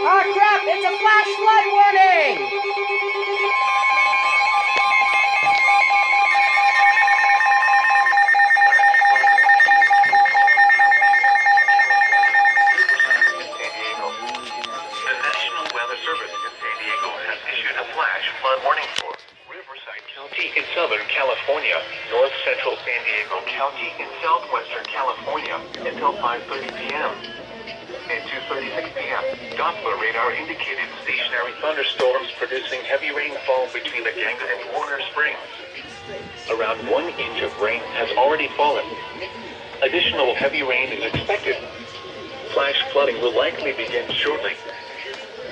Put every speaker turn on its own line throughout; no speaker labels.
Ah, crap! It's a flash flood warning!
The National Weather Service in San Diego has issued a flash flood warning for Riverside County in Southern California, North Central San Diego County in Southwestern California until 5:30 p.m. At 2:36 p.m., Doppler radar indicated stationary thunderstorms producing heavy rainfall between the Ganga and Warner Springs. Around 1 inch of rain has already fallen. Additional heavy rain is expected. Flash flooding will likely begin shortly.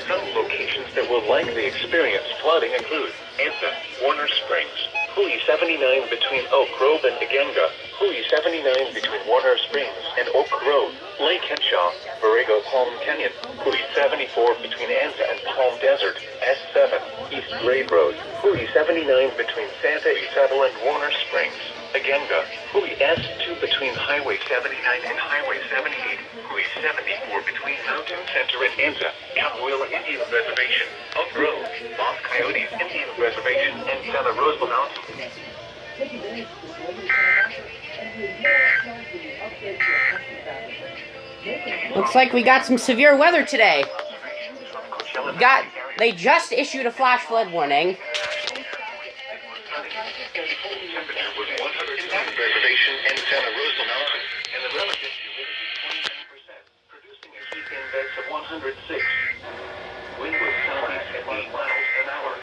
Some locations that will likely experience flooding include Anza, Warner Springs, Hui 79 between Oak Grove and Iganga, Hui 79 between Warner Springs and Oak Grove, Lake Henshaw, Borrego Palm Canyon, Hui 74 between Anza and Palm Desert, S7, East Grade Road, Hui 79 between Santa Isabel and Warner Springs, Iganga, Hui S2 between Highway 79 and Highway 78, Hui 74 between Mountain Center and Anza, Capoeira Indian Reservation, Oak Grove, Los Coyotes Indian Reservation, and Santa Rosa Mountain.
Looks like we got some severe weather today. They just issued a flash flood warning.
Reservation and Santa Rosa Mountain, and the relative humidity 29%, producing a heat index of 106. Wind was southeast at 8 miles an hour.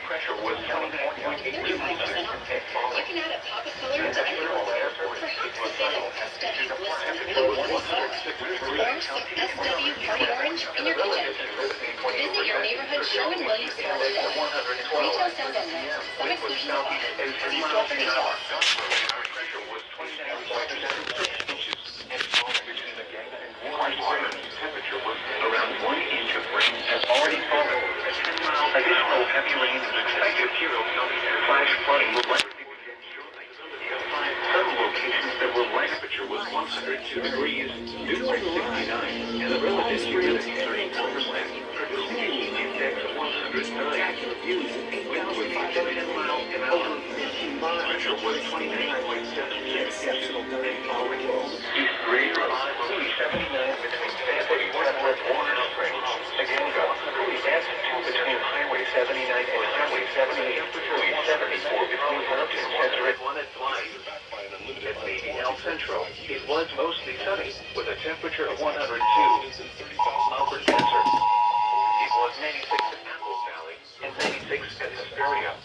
Pressure was 29.82 meters and falling.
Looking out at Papa Color to everyone, perhaps to say that aesthetic was Orange SW Party Orange in your kitchen. Visit your neighborhood Sherwin Williams store today. Retail sales only. Some exclusions apply. See store for details.
Pressure was 29.6 inches and falling between the Ganga and Warner Springs. Temperature was around 1 inch of rain has already fallen. Additional heavy rain is expected. Flash flooding will likely begin shortly. Some locations that were light temperature was 102 degrees, dew point 69, and the relative humidity 34%, producing a heat index of 109. Wind was 10 miles an hour. Pressure was 29.76 inches and falling. East Grade Road, Hui 79 between Santa Isabel and Warner Springs. Iganga, Hui S2 between Highway 79 and Highway 78. Hui 74 between Mountain Center and One at Blythe. At Navy L Central, it was mostly sunny with a temperature of 102. Albert Desert, it was 96 at Apple Valley and 96 at Hesperia.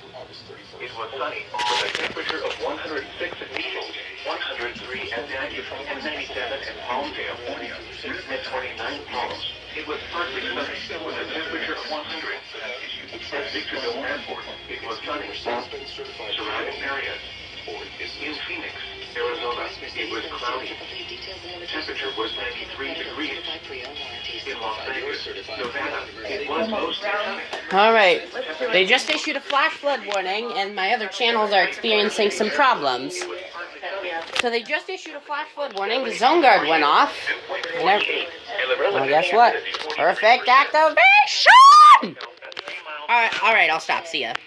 It was sunny with a temperature of 106 at Needles, 103 at Daggy, and 97 at Palmdale, at 29 Palms. It was partly sunny with a temperature of 100. At Victorville Airport, it was sunny. Surrounding areas. In Phoenix, Arizona, it was cloudy. Temperature was 93 degrees. In Las Vegas, Nevada, it was mostly sunny.
Alright, they just issued a flash flood warning, and my other channels are experiencing some problems. So they just issued a flash flood warning, the zone guard went off, and well, guess what? Perfect activation! Alright, I'll stop, see ya.